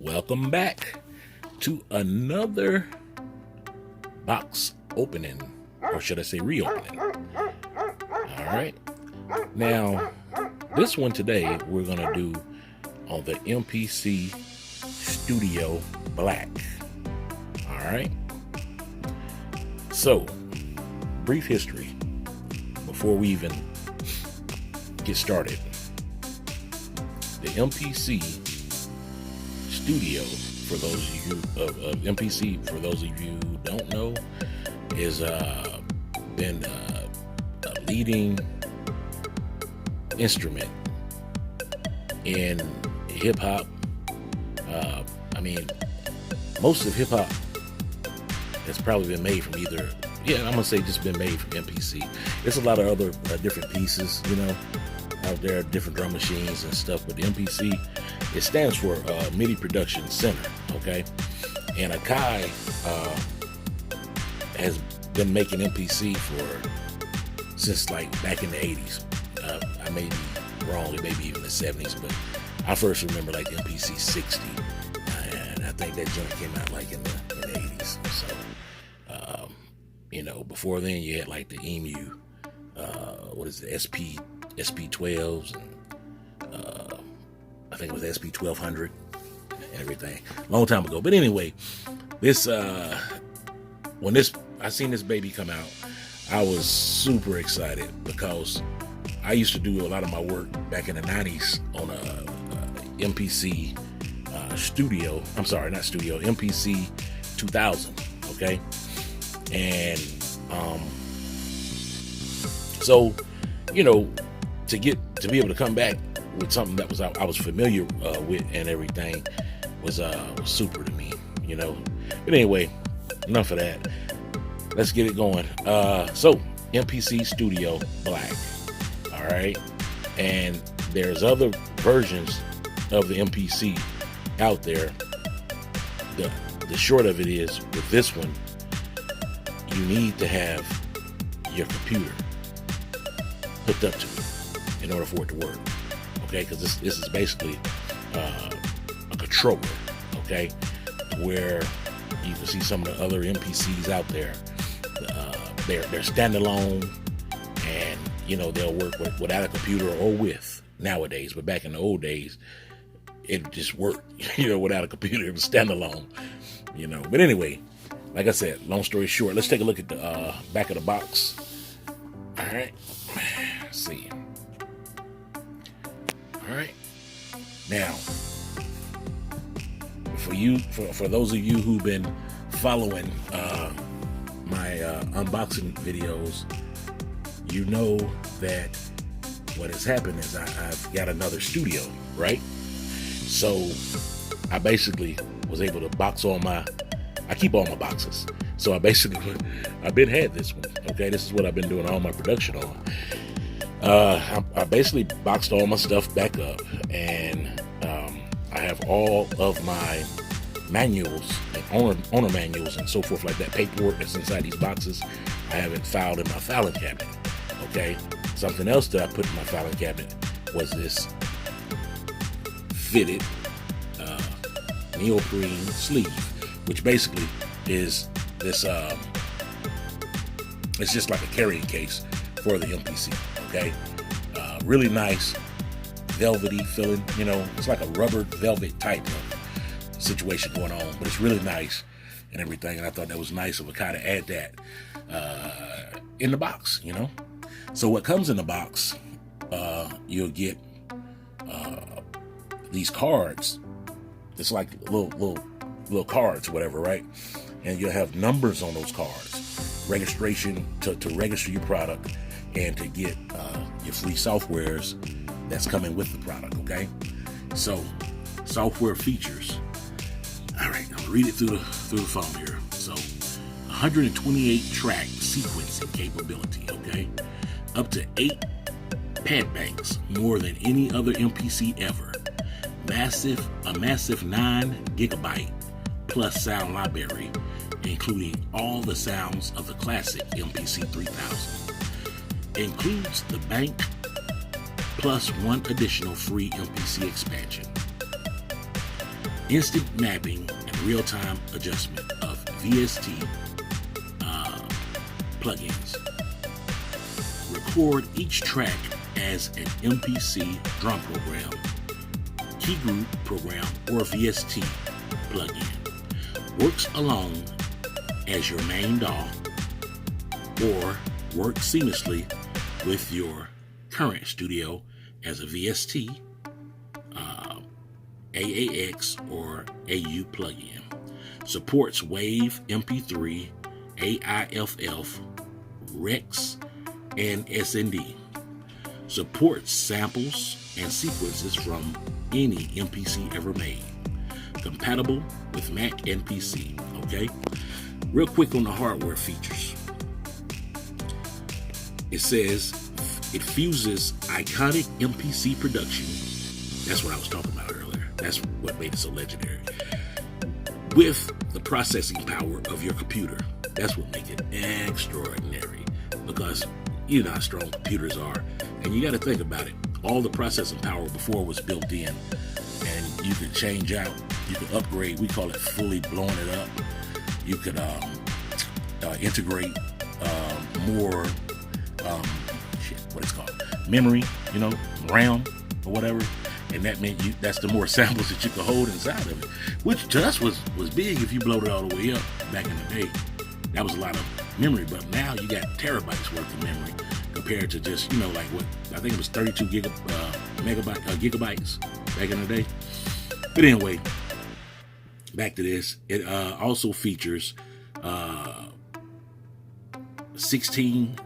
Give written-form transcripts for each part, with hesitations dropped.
Welcome back to another box opening, or should I say reopening. All right. Now, this one today we're going to do on the MPC Studio Black. All right. So, brief history before we even get started. The MPC Studio, for those of you of MPC, for those of you who don't know, is been a leading instrument in hip hop. I mean, most of hip hop has probably been made from either. Yeah, I'm gonna say just been made from MPC. There's a lot of other different pieces, you know, out there, different drum machines and stuff. But the MPC, it stands for MIDI Production Center, okay? And Akai has been making MPC since like back in the 80s. I may be wrong, it may be even the 70s, but I first remember like the MPC 60, and I think that joint came out like in the 80s. So, you know, before then you had like the EMU, what is it, SP12s, and I think it was SP1200 and everything, long time ago. But anyway, this when I seen this baby come out, I was super excited because I used to do a lot of my work back in the 90s on a MPC studio. I'm sorry, not studio, MPC 2000. Okay, and so, you know, to be able to come back with something that I was familiar with and everything was super to me, you know. But anyway, enough of that. Let's get it going. So MPC Studio Black. All right, and there's other versions of the MPC out there. The short of it is, with this one, you need to have your computer hooked up to it in order for it to work. Okay, because this is basically a controller. Okay, where you can see some of the other MPCs out there. They're standalone, and you know they'll work without a computer or with nowadays. But back in the old days, it just worked, you know, without a computer. It was standalone, you know. But anyway, like I said, long story short, let's take a look at the back of the box. All right, let's see. All right, now for those of you who've been following my unboxing videos, you know that what has happened is I've got another studio, right? So I basically was able to box I keep all my boxes. So I've been had this one. Okay, this is what I've been doing all my production on. I basically boxed all my stuff back up, and I have all of my manuals and owner manuals and so forth like that, paperwork that's inside these boxes. I have it filed in my filing cabinet. Okay, something else that I put in my filing cabinet was this fitted Neoprene Sleeve, which basically is this it's just like a carrying case for the MPC. Okay, really nice velvety feeling, you know, it's like a rubber velvet type of situation going on, but it's really nice and everything, and I thought that was nice of a kind of add that in the box, you know. So what comes in the box, you'll get these cards. It's like little cards, whatever, right? And you'll have numbers on those cards, registration to register your product and to get your free softwares that's coming with the product. Okay, so software features. All right, I'll read it through the phone here. So 128 track sequencing capability. Okay, up to 8 pad banks, more than any other MPC ever. A massive 9 gigabyte plus sound library, including all the sounds of the classic MPC 3000. Includes the bank plus 1 additional free MPC expansion. instant mapping and real-time adjustment of VST plugins. Record each track as an MPC drum program, key group program, or VST plugin. Works along as your main DAW or work seamlessly with your current studio as a VST, AAX, or AU plugin. Supports WAV, MP3, AIFF, REX, and SND. Supports samples and sequences from any MPC ever made. Compatible with Mac and PC. Okay? Real quick on the hardware features. It says it fuses iconic MPC production. That's what I was talking about earlier. That's what made it so legendary. With the processing power of your computer. That's what makes it extraordinary. Because you know how strong computers are. And you got to think about it. All the processing power before was built in. And you could change out. You could upgrade. We call it fully blowing it up. You could integrate more, what it's called, memory, RAM or whatever. And that meant that's the more samples that you could hold inside of it. Which to us was big if you blowed it all the way up back in the day. That was a lot of memory. But now you got terabytes worth of memory compared to just, like what, I think it was 32 gigabytes back in the day. But anyway, back to this. It also features 16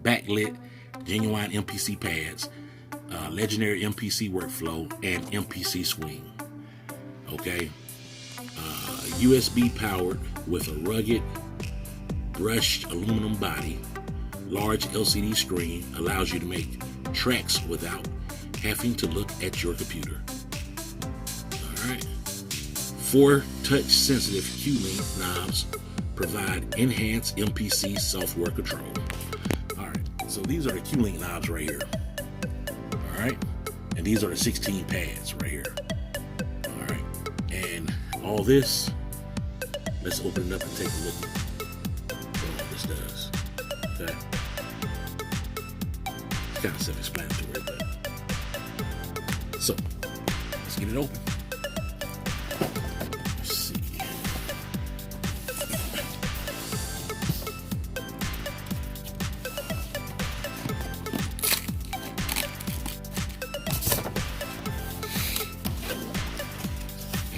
backlit genuine MPC pads, legendary MPC workflow, and MPC swing. Okay. USB powered with a rugged brushed aluminum body. Large LCD screen allows you to make tracks without having to look at your computer. Alright. 4 touch sensitive Q-Link knobs provide enhanced MPC software control. Alright, so these are the Q-Link knobs right here. Alright, and these are the 16 pads right here. Alright, and all this, let's open it up and take a look at what all this does. Okay. It's kind of self-explanatory, but so let's get it open. Let's see.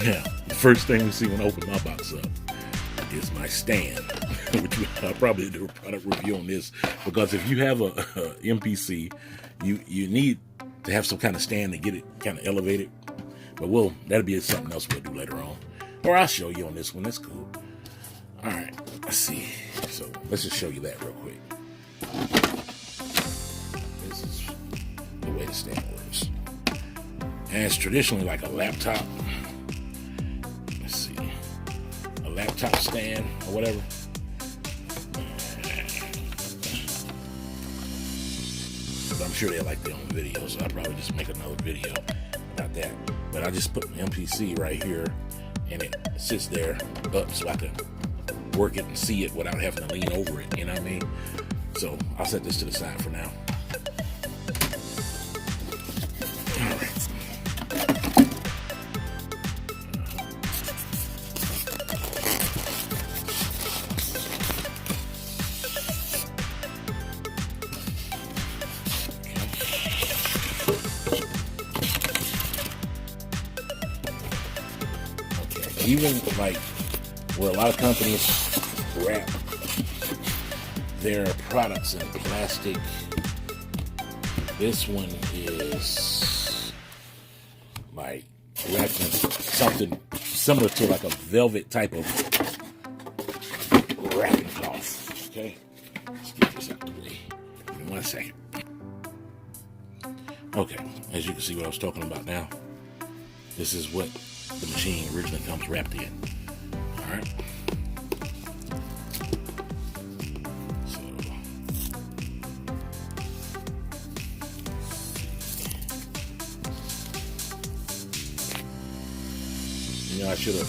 Yeah, the first thing we see when I open my box up is my stand, which I'll probably do a product review on this, because if you have a MPC, you need to have some kind of stand to get it kind of elevated. But that'll be something else we'll do later on, or I'll show you on this one. That's cool. All right, let's see. So let's just show you that real quick. This is the way the stand works, and it's traditionally like a laptop. Laptop stand or whatever. But I'm sure they like their own video, so I'll probably just make another video about that. But I just put my MPC right here, and it sits there up so I can work it and see it without having to lean over it, you know what I mean? So I'll set this to the side for now. All right. Even like, a lot of companies wrap their products in plastic. This one is like wrapped in something similar to like a velvet type of wrapping cloth. Okay, let's get this out of the way. Give me 1 second. Okay, as you can see what I was talking about now, this is what the machine originally comes wrapped in. All right. So, You know, I should have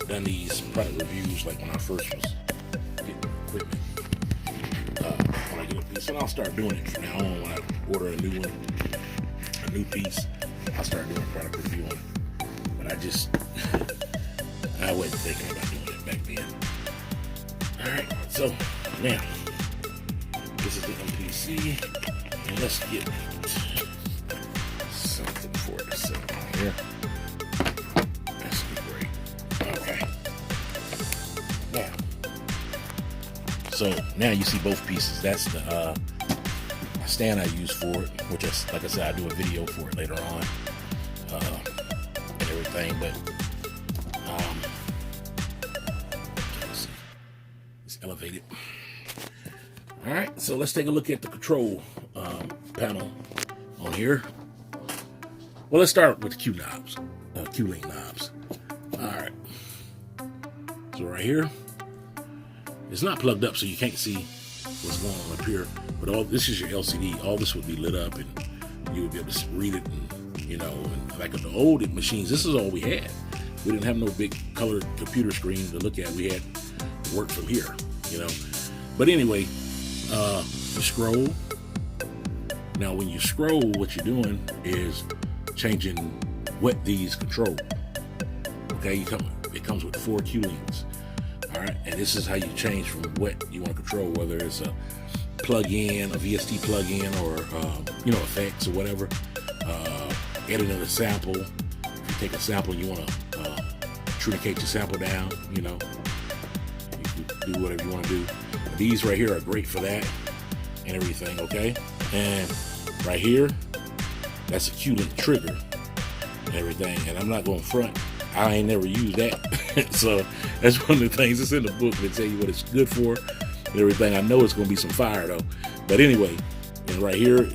done these product reviews like when I first was getting equipment. When I get a piece, and I'll start doing it from now on. When I order a new one, a new piece, I'll start doing a product review on it. But I just, I wasn't thinking about doing it back then. Alright, so now, this is the MPC, and let's get something for it to sit on here. That's great. Okay. Now, so now you see both pieces. That's the stand I use for it, which is, like I said, I do a video for it later on, and everything, but let's see. It's elevated. Alright, so let's take a look at the control panel on here. Well, let's start with the Q knobs, Q-link knobs. Alright, so right here, it's not plugged up, so you can't see what's going on up here, but all this is your LCD. All this would be lit up, and you would be able to read it, and you know, and like the old machines, this is all we had. We didn't have no big color computer screen to look at. We had to work from here, you know. But anyway, you scroll. Now, when you scroll, what you're doing is changing what these control. Okay, it comes with 4 Q links. All right, and this is how you change from what you want to control, whether it's a plug-in, a VST plug-in, or you know, effects or whatever. Editing a sample. If you take a sample, you want to truncate your sample down. You know, you can do whatever you want to do. These right here are great for that and everything. Okay, and right here, that's a Q-link trigger and everything. And I'm not going front. I ain't never used that. So that's one of the things that's in the book. They tell you what it's good for and everything. I know it's going to be some fire though. But anyway, and right here,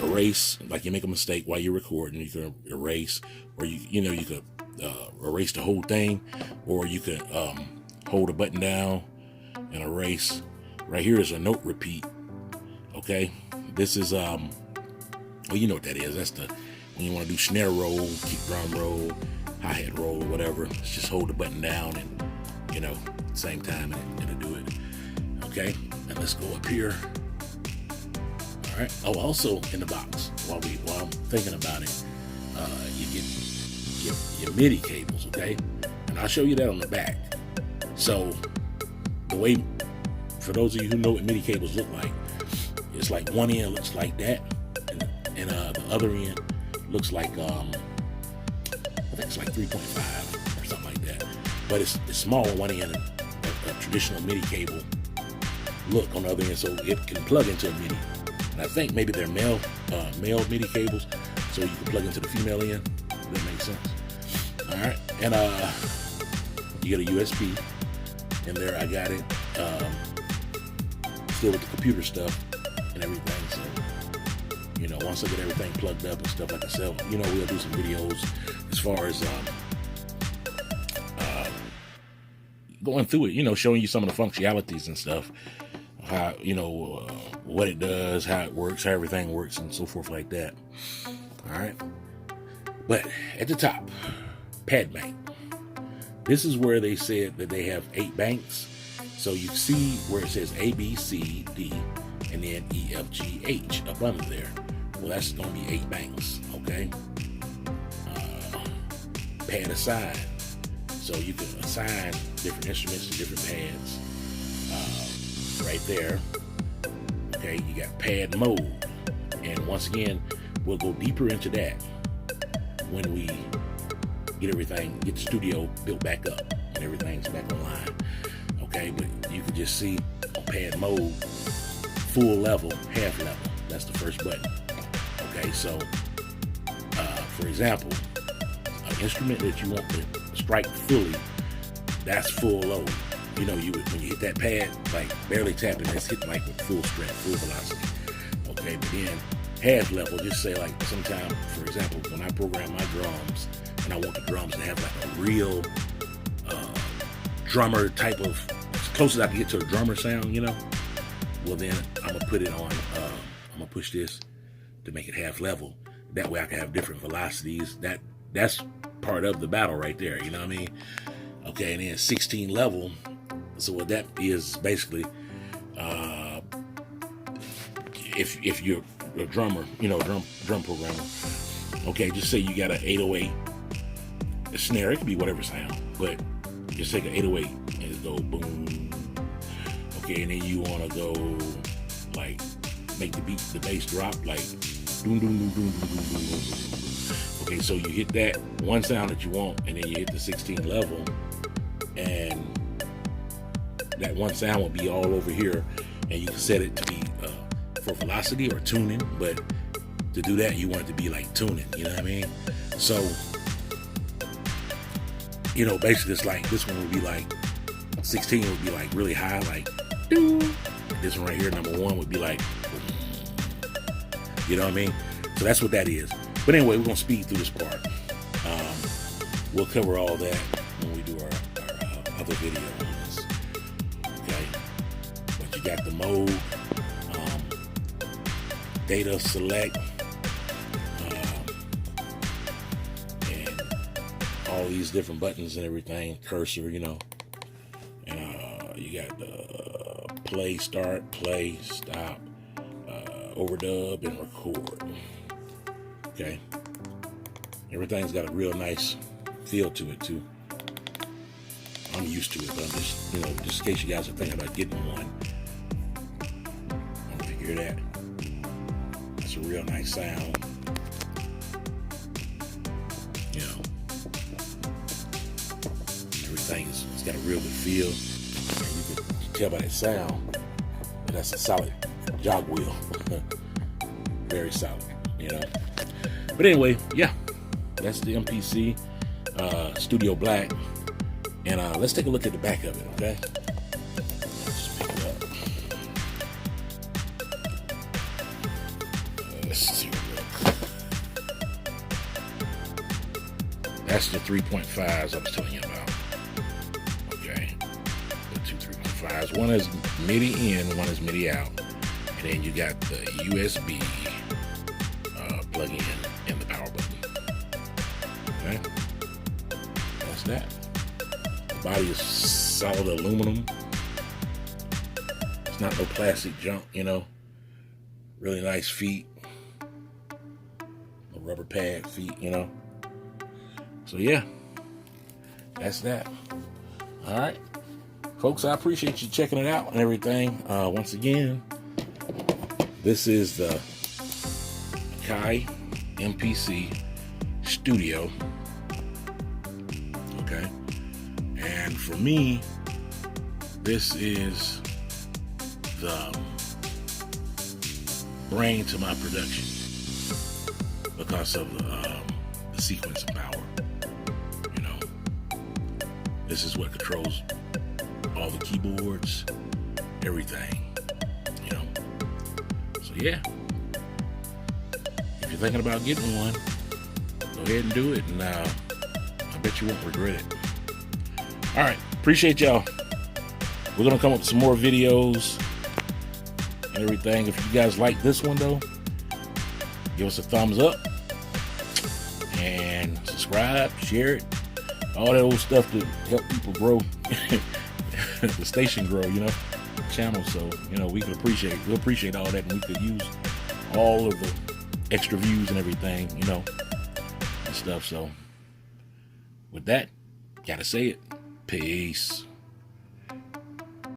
erase. Like you make a mistake while you're recording, you can erase, or you know, you could erase the whole thing, or you could hold a button down and erase. Right here is a note repeat. Okay, this is well, you know what that is. That's the when you want to do snare roll, kick drum roll, hi-hat roll, or whatever. Just hold the button down, and you know, same time, and it'll do it. Okay, and let's go up here. All right. Oh, also in the box, while I'm thinking about it, you get your MIDI cables. Okay, and I'll show you that on the back. So the way, for those of you who know what MIDI cables look like, it's like one end looks like that, and the other end looks like I think it's like 3.5 or something like that. But it's small on one end, a traditional MIDI cable look on the other end, so it can plug into a MIDI. And I think maybe they're male MIDI cables, so you can plug into the female end. That makes sense. All right, and you get a USB in there. I got it. Still with the computer stuff and everything. So, you know, once I get everything plugged up and stuff, like I said, you know, we'll do some videos as far as going through it, you know, showing you some of the functionalities and stuff, how, you know, what it does, how it works, how everything works, and so forth like that. All right. But at the top, pad bank. This is where they said that they have 8 banks. So you see where it says A, B, C, D, and then E, F, G, H up under there. Well, that's going to be 8 banks, okay? Pad assign. So you can assign different instruments to different pads. Right there. Okay, you got pad mode. And once again, we'll go deeper into that when we get the studio built back up and everything's back online. Okay, but you can just see on pad mode, full level, half level. That's the first button. Okay, so for example, an instrument that you want to strike fully, that's full load. You know, when you hit that pad, like barely tapping, it's hitting like with full strength, full velocity. Okay, but then half level, just say like sometime, for example, when I program my drums and I want the drums to have like a real drummer type of, as close as I can get to a drummer sound, you know, well then I'm gonna put it on, I'm gonna push this to make it half level. That way I can have different velocities. That's part of the battle right there. You know what I mean? Okay, and then 16 level. So what that is basically, if you're a drummer, you know, drum programmer. Okay, just say you got an 808 a snare. It could be whatever sound, but just take an 808 and just go boom. Okay, and then you want to go like make the bass drop like doom doom doom doom doom doom doom doom. Okay, so you hit that one sound that you want, and then you hit the 16 level, and that one sound will be all over here, and you can set it to be for velocity or tuning, but to do that you want it to be like tuning, you know what I mean? So, you know, basically it's like this one would be like 16 would be like really high, like doo. This one right here, number 1, would be like, you know what I mean? So that's what that is. But anyway, we're gonna speed through this part. We'll cover all that when we do our other video on this. Okay, but you got the mode, data select, and all these different buttons and everything, cursor, you know, and you got the play, start, play, stop, overdub, and record. Okay, everything's got a real nice feel to it too. I'm used to it, but I'm just, you know, just in case you guys are thinking about getting one, I'll figure that. It's a real nice sound. You know, everything it's got a real good feel. And you can tell by that sound that that's a solid jog wheel. Very solid, you know. But anyway, yeah, that's the MPC Studio Black. And let's take a look at the back of it, okay? Let's pick it up. Let's take a look. That's the 3.5s I was telling you about. Okay. The two 3.5s. One is MIDI in, one is MIDI out. And then you got the USB plug in and the power button. Okay. That's that. The body is solid aluminum. It's not no plastic junk, you know. Really nice feet. A rubber pad feet, you know. So yeah, that's that. All right, folks, I appreciate you checking it out and everything. Once again, this is the Kai MPC Studio. Okay. And for me, this is the brain to my production because of the sequencing power. You know, this is what controls all the keyboards, everything. You know, so yeah. If you're thinking about getting one, go ahead and do it, and I bet you won't regret it. All right, appreciate y'all. We're gonna come up with some more videos and everything. If you guys like this one though, give us a thumbs up and subscribe, share it, all that old stuff to help people grow, the station grow, you know, channel. So you know we'll appreciate all that, and we could use all of the extra views and everything, you know, and stuff. So with that, gotta say it. Peace.